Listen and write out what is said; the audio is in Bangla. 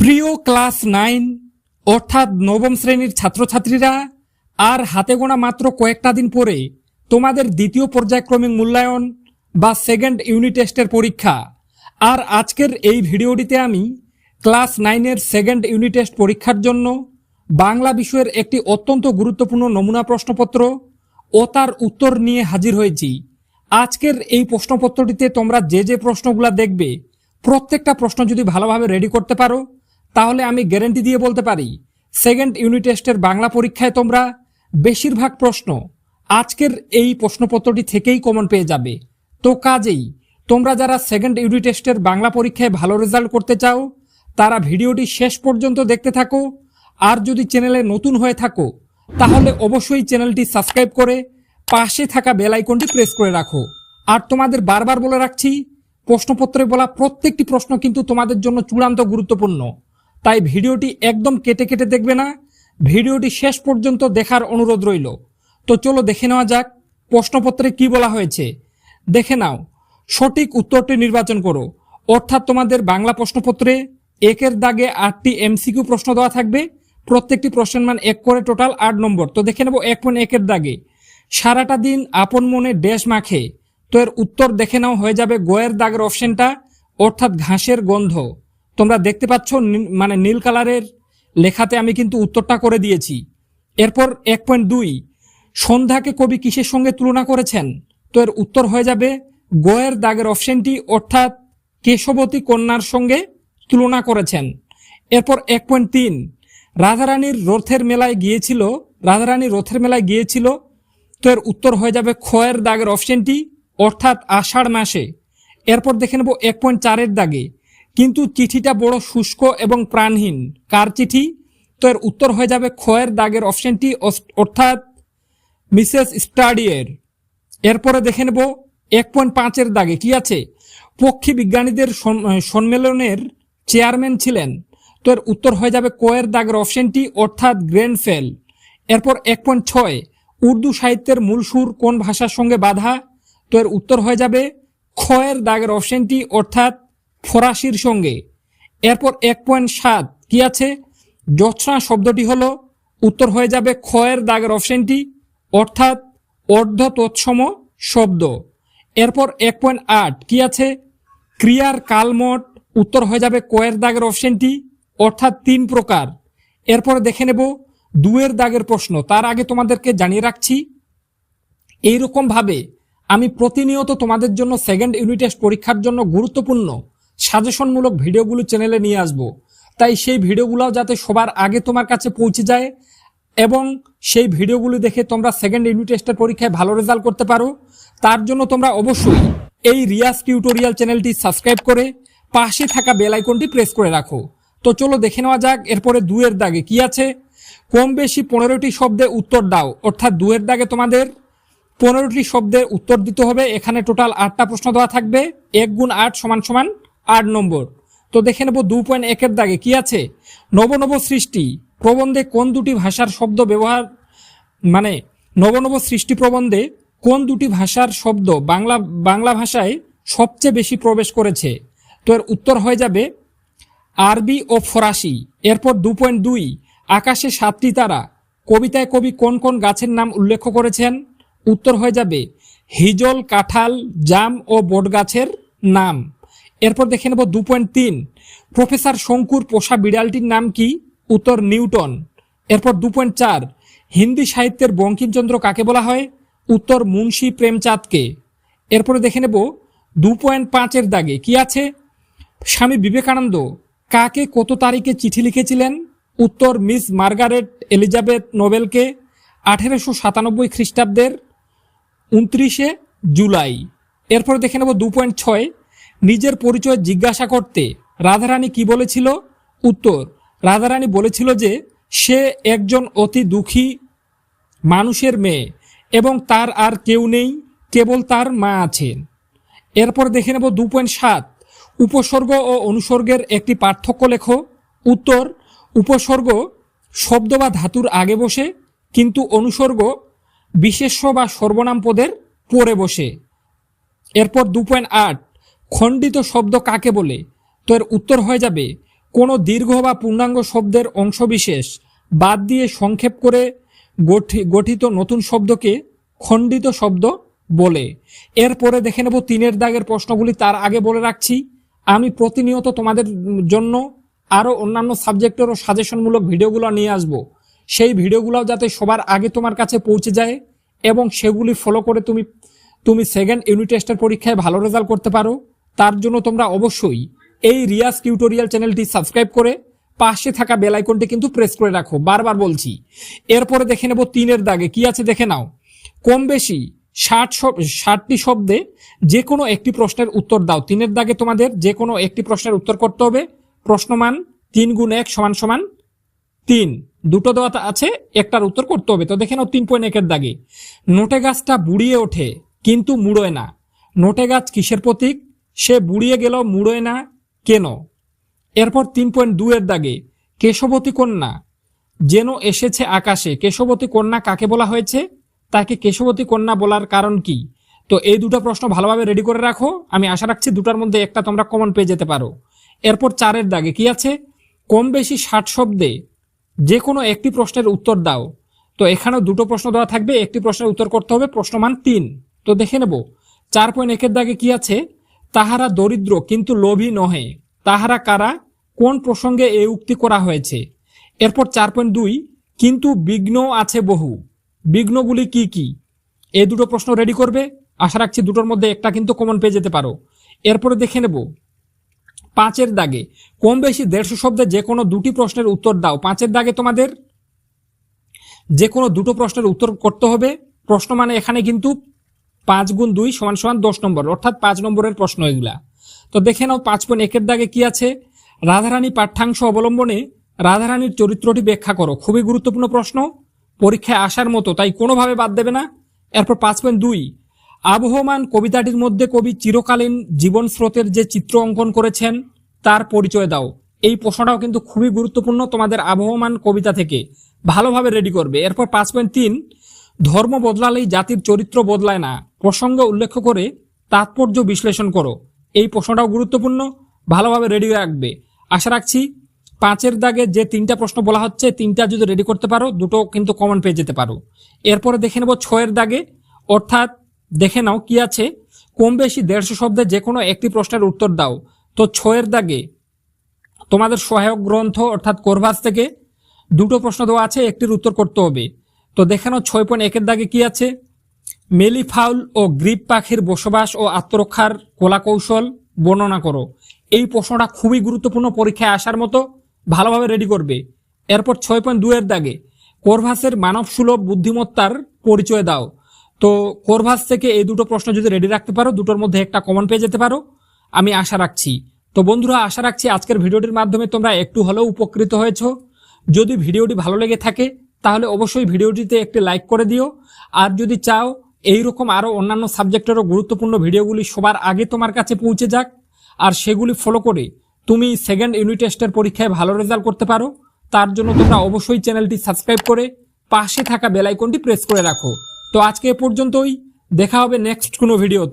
প্রিয় ক্লাস 9 অর্থাৎ নবম শ্রেণীর ছাত্রছাত্রীরা, আর হাতে গোনা মাত্র কয়েকটা দিন পরে তোমাদের দ্বিতীয় পর্যায়ক্রমিক মূল্যায়ন বা সেকেন্ড ইউনিট টেস্টের পরীক্ষা। আর আজকের এই ভিডিওটিতে আমি ক্লাস 9-এর সেকেন্ড ইউনিট টেস্ট পরীক্ষার জন্য বাংলা বিষয়ের একটি অত্যন্ত গুরুত্বপূর্ণ নমুনা প্রশ্নপত্র ও তার উত্তর নিয়ে হাজির হয়েছি। আজকের এই প্রশ্নপত্রটিতে তোমরা যে প্রশ্নগুলো দেখবে, প্রত্যেকটা প্রশ্ন যদি ভালোভাবে রেডি করতে পারো, তাহলে আমি গ্যারান্টি দিয়ে বলতে পারি সেকেন্ড ইউনিট টেস্টের বাংলা পরীক্ষায় তোমরা বেশিরভাগ প্রশ্ন আজকের এই প্রশ্নপত্রটি থেকেই কমন পেয়ে যাবে। তো কাজেই তোমরা যারা সেকেন্ড ইউনিট টেস্টের বাংলা পরীক্ষায় ভালো রেজাল্ট করতে চাও, তারা ভিডিওটি শেষ পর্যন্ত দেখতে থাকো। আর যদি চ্যানেলে নতুন হয়ে থাকো, তাহলে অবশ্যই চ্যানেলটি সাবস্ক্রাইব করে পাশে থাকা বেল আইকনটি প্রেস করে রাখো। আর তোমাদের বারবার বলে রাখছি, প্রশ্নপত্রে বলা প্রত্যেকটি প্রশ্ন কিন্তু তোমাদের জন্য চূড়ান্ত গুরুত্বপূর্ণ। তাই ভিডিওটি একদম কেটে কেটে দেখবে না, ভিডিওটি শেষ পর্যন্ত দেখার অনুরোধ রইল। তো চলো দেখে নেওয়া যাক প্রশ্নপত্রে কি বলা হয়েছে। দেখে নাও, সঠিক উত্তরটি নির্বাচন করো। অর্থাৎ তোমাদের বাংলা প্রশ্নপত্রে 1-এর দাগে 8টি এমসিকিউ প্রশ্ন দেওয়া থাকবে, প্রত্যেকটি প্রশ্নের মান 1 করে, টোটাল 8 নম্বর। তো দেখে নেব 1.1-এর দাগে সারাটা দিন আপন মনে ড্যাশ মাখে। তো এর উত্তর দেখে নাও হয়ে যাবে গয়ের দাগের অপশনটা, অর্থাৎ ঘাসের গন্ধ। তোমরা দেখতে পাচ্ছ মানে নীল কালারের লেখাতে আমি কিন্তু উত্তরটা করে দিয়েছি। এরপর 1.2 সন্ধ্যাকে কবি কিসের সঙ্গে তুলনা করেছেন? তো এর উত্তর হয়ে যাবে গয়ের দাগের অপশনটি, অর্থাৎ কেশবতী কন্যার সঙ্গে তুলনা করেছেন। এরপর 1.3 রাধারানী রথের মেলায় গিয়েছিল। তো এর উত্তর হয়ে যাবে খয়ের দাগের অপশনটি, অর্থাৎ আষাঢ় মাসে। এরপর দেখে নেব 1.4-এর দাগে কিন্তু চিঠিটা বড় শুষ্ক এবং প্রাণহীন, কার চিঠি? তো এর উত্তর হয়ে যাবে খয়ের দাগের অপশনটি, অর্থাৎ মিসেস স্টাডিয়ের। এরপরে দেখে নেব 1.5-এর দাগে কি আছে? পক্ষী বিজ্ঞানীদের সম্মেলনের চেয়ারম্যান ছিলেন। তো এর উত্তর হয়ে যাবে কয়ের দাগের অপশনটি, অর্থাৎ গ্রেনফেল। এরপর 1.6 উর্দু সাহিত্যের মূল সুর কোন ভাষার সঙ্গে বাঁধা? তো এর উত্তর হয়ে যাবে খয়ের দাগের অপশনটি, অর্থাৎ ফরাসির সঙ্গে। এরপর 1.7 কি আছে? জ্যোৎস্না শব্দটি হলো, উত্তর হয়ে যাবে খয়ের দাগের অপশনটি, অর্থাৎ অর্ধ তৎসম শব্দ। এরপর 1.8 কি আছে? ক্রিয়ার কালমট, উত্তর হয়ে যাবে কয়ের দাগের অপশনটি, অর্থাৎ 3 প্রকার। এরপর দেখে নেব 2-এর দাগের প্রশ্ন। তার আগে তোমাদেরকে জানিয়ে রাখছি, এইরকম ভাবে আমি প্রতিনিয়ত তোমাদের জন্য সেকেন্ড ইউনিট টেস্ট পরীক্ষার জন্য গুরুত্বপূর্ণ সাজেশনমূলক ভিডিওগুলো চ্যানেলে নিয়ে আসব। তাই সেই ভিডিওগুলো যাতে সবার আগে তোমার কাছে পৌঁছে যায় এবং সেই ভিডিওগুলো দেখে তোমরা সেকেন্ড ইউনিট টেস্টের পরীক্ষায় ভালো রেজাল্ট করতে পারো, তার জন্য তোমরা অবশ্যই এই রিয়াজ টিউটোরিয়াল চ্যানেলটি সাবস্ক্রাইব করে পাশে থাকা বেল আইকনটি প্রেস করে রাখো। তো চলো দেখে নেওয়া যাক। এরপরে 2-এর দাগে কি আছে? কম বেশি 15টি শব্দে উত্তর দাও। অর্থাৎ 2-এর দাগে তোমাদের 15টি শব্দের উত্তর দিতে হবে। এখানে টোটাল 8টা প্রশ্ন দেওয়া থাকবে, 1 × 8 = 8 নম্বর। তো দেখে নেব 2.1-এর দাগে কি আছে? নব সৃষ্টি প্রবন্ধে কোন দুটি ভাষার শব্দ ব্যবহার, মানে নব সৃষ্টি প্রবন্ধে কোন দুটি ভাষার শব্দ বাংলা ভাষায় সবচেয়ে বেশি প্রবেশ করেছে? তো এর উত্তর হয়ে যাবে আরবি ও ফরাসি। এরপর 2.2 আকাশে 7টি তারা কবিতায় কবি কোন কোন গাছের নাম উল্লেখ করেছেন? উত্তর হয়ে যাবে হিজল, কাঁঠাল, জাম ও বট গাছের নাম। এরপর দেখে নেব 2.3 প্রফেসর শঙ্কুর পোষা বিড়ালটির নাম কি? উত্তর নিউটন। এরপর 2.4 হিন্দি সাহিত্যের বঙ্কিমচন্দ্র কাকে বলা হয়? উত্তর মুন্সী প্রেমচাঁদকে। এরপরে দেখে নেব 2.5-এর দাগে কি আছে? স্বামী বিবেকানন্দ কাকে কত তারিখে চিঠি লিখেছিলেন? উত্তর মিস মার্গারেট এলিজাবেথ নোবেলকে 1897 খ্রিস্টাব্দের 29শে জুলাই। এরপর দেখে নেব 2.6 নিজের পরিচয় জিজ্ঞাসা করতে রাধারানী কি বলেছিল? উত্তর রাধারানী বলেছিল যে সে একজন অতি দুঃখী মানুষের মেয়ে এবং তার আর কেউ নেই, কেবল তার মা আছেন। এরপর দেখে নেব 2.7 উপসর্গ ও অনুসর্গের একটি পার্থক্য লেখো। উত্তর উপসর্গ শব্দ বা ধাতুর আগে বসে, কিন্তু অনুসর্গ বিশেষ্য বা সর্বনাম পদের পরে বসে। এরপর 2.8 খণ্ডিত শব্দ কাকে বলে? তো এর উত্তর হয়ে যাবে কোনো দীর্ঘ বা পূর্ণাঙ্গ শব্দের অংশবিশেষ বাদ দিয়ে সংক্ষেপ করে গঠিত নতুন শব্দকে খণ্ডিত শব্দ বলে। এরপরে দেখে নেব 3 দাগের প্রশ্নগুলি। তার আগে বলে রাখছি, আমি প্রতিনিয়ত তোমাদের জন্য আরও অন্যান্য সাবজেক্টেরও সাজেশনমূলক ভিডিওগুলো নিয়ে আসব। সেই ভিডিওগুলো যাতে সবার আগে তোমার কাছে পৌঁছে যায় এবং সেগুলি ফলো করে তুমি সেকেন্ড ইউনিট টেস্টের পরীক্ষায় ভালো রেজাল্ট করতে পারো, তার জন্য তোমরা অবশ্যই এই রিয়াজ টিউটোরিয়াল চ্যানেলটি সাবস্ক্রাইব করে পাশে থাকা বেল আইকনটি কিন্তু প্রেস করে রাখো, বারবার বলছি। এরপরে দেখে নেব 3 দাগে কি আছে দেখে নাও। কম বেশি 60টি শব্দে যে কোনো একটি প্রশ্নের উত্তর দাও। 3 দাগে তোমাদের যে কোনো একটি প্রশ্নের উত্তর করতে হবে। প্রশ্নমান 3 × 1 = 3, দুটো দেওয়া আছে, একটার উত্তর করতে হবে। তো দেখে নাও 3.1 দাগে, নোটে গাছটা বুড়িয়ে ওঠে কিন্তু মুড়োয় না। নোটে গাছ কিসের প্রতীক? সে বুড়িয়ে গেল, মুড়োয় না কেন? এরপর 3.2 দাগে, কেশবতী কন্যা যেন এসেছে আকাশে। কেশবতী কন্যা কাকে বলা হয়েছে? তাকে কেশবতী কন্যা বলার কারণ কি? তো এই দুটো প্রশ্ন ভালোভাবে রেডি করে রাখো। আমি আশা রাখছি দুটার মধ্যে একটা তোমরা কমন পেয়ে যেতে পারো। এরপর 4 দাগে কি আছে? কম বেশি 60 শব্দে যে কোনো একটি প্রশ্নের উত্তর দাও। তো এখানেও দুটো প্রশ্ন দেওয়া থাকবে, একটি প্রশ্নের উত্তর করতে হবে। প্রশ্নমান 3। তো দেখে নেব 4.1 দাগে কি আছে? তাহারা দরিদ্র কিন্তু লোভী নহে। তাহারা কারা? কোন প্রসঙ্গে এই উক্তি করা হয়েছে? এরপর 4.2, কিন্তু বিঘ্ন আছে বহু। বিঘ্নগুলি কি কি? এই দুটো প্রশ্ন রেডি করবে। আশা রাখছি দুটোর মধ্যে একটা কিন্তু কমন পেয়ে যেতে পারো। এরপরে দেখে নেব 5 দাগে, কম বেশি 150 শব্দে যে কোনো 2টি প্রশ্নের উত্তর দাও। 5 দাগে তোমাদের যে কোনো 2টো প্রশ্নের উত্তর করতে হবে। প্রশ্ন মানে এখানে কিন্তু 5 × 2 = 10 নম্বর, অর্থাৎ 5 নম্বরের প্রশ্ন এগুলা। তো দেখে নাও 5.1 দাগে কি আছে? রাধারানী পাঠ্যাংশ অবলম্বনে রাধারানীর চরিত্রটি ব্যাখ্যা করো। খুবই গুরুত্বপূর্ণ প্রশ্ন, পরীক্ষায় আসার মতো, তাই কোনোভাবে বাদ দেবে না। এরপর 5.2, আবহমান কবিতাটির মধ্যে কবি চিরকালীন জীবন স্রোতের যে চিত্র অঙ্কন করেছেন তার পরিচয় দাও। এই প্রশ্নটাও কিন্তু খুবই গুরুত্বপূর্ণ, তোমাদের আবহমান কবিতা থেকে ভালোভাবে রেডি করবে। এরপর 5.3, ধর্ম বদলালেই জাতির চরিত্র বদলায় না, প্রসঙ্গ উল্লেখ করে তাৎপর্য বিশ্লেষণ করো। এই প্রশ্নটাও গুরুত্বপূর্ণ, ভালোভাবে রেডি রাখবে। আশা রাখছি 5 দাগে যে 3টা প্রশ্ন বলা হচ্ছে 3টা যদি রেডি করতে পারো, দুটো কিন্তু কমন পেয়ে যেতে পারো। এরপরে দেখে নেব 6 দাগে, অর্থাৎ দেখে নাও কি আছে? কম বেশি 150 শব্দে যে কোনো একটি প্রশ্নের উত্তর দাও। তো 6 দাগে তোমাদের সহায়ক গ্রন্থ অর্থাৎ কোরভাস থেকে 2টো প্রশ্ন দেওয়া আছে, একটির উত্তর করতে হবে। তো দেখে নাও 6.1 দাগে কি আছে? মেলি ফাউল ও গ্রিপ পাখির বসবাস ও আত্মরক্ষার কলাকৌশল বর্ণনা করো। এই প্রশ্নটা খুবই গুরুত্বপূর্ণ, পরীক্ষায় আসার মতো, ভালোভাবে রেডি করবে। এরপর 6.2 দাগে, কোরভাসের মানব সুলভ বুদ্ধিমত্তার পরিচয় দাও। তো কোরভাস থেকে এই 2টো প্রশ্ন যদি রেডি রাখতে পারো, দুটোর মধ্যে একটা কমন পেয়ে যেতে পারো, আমি আশা রাখছি। তো বন্ধুরা, আশা রাখছি আজকের ভিডিওটির মাধ্যমে তোমরা একটু হলেও উপকৃত হয়েছো। যদি ভিডিওটি ভালো লেগে থাকে তাহলে অবশ্যই ভিডিওটিতে একটি লাইক করে দিও। আর যদি চাও এইরকম আরও অন্যান্য সাবজেক্টেরও গুরুত্বপূর্ণ ভিডিওগুলি সবার আগে তোমার কাছে পৌঁছে যাক আর সেগুলি ফলো করে তুমি সেকেন্ড ইউনিট টেস্টের পরীক্ষায় ভালো রেজাল্ট করতে পারো, তার জন্য তোমরা অবশ্যই চ্যানেলটি সাবস্ক্রাইব করে পাশে থাকা বেল আইকনটি প্রেস করে রাখো। তো আজকে এ পর্যন্তই, দেখা হবে নেক্সট কোনো ভিডিওতে।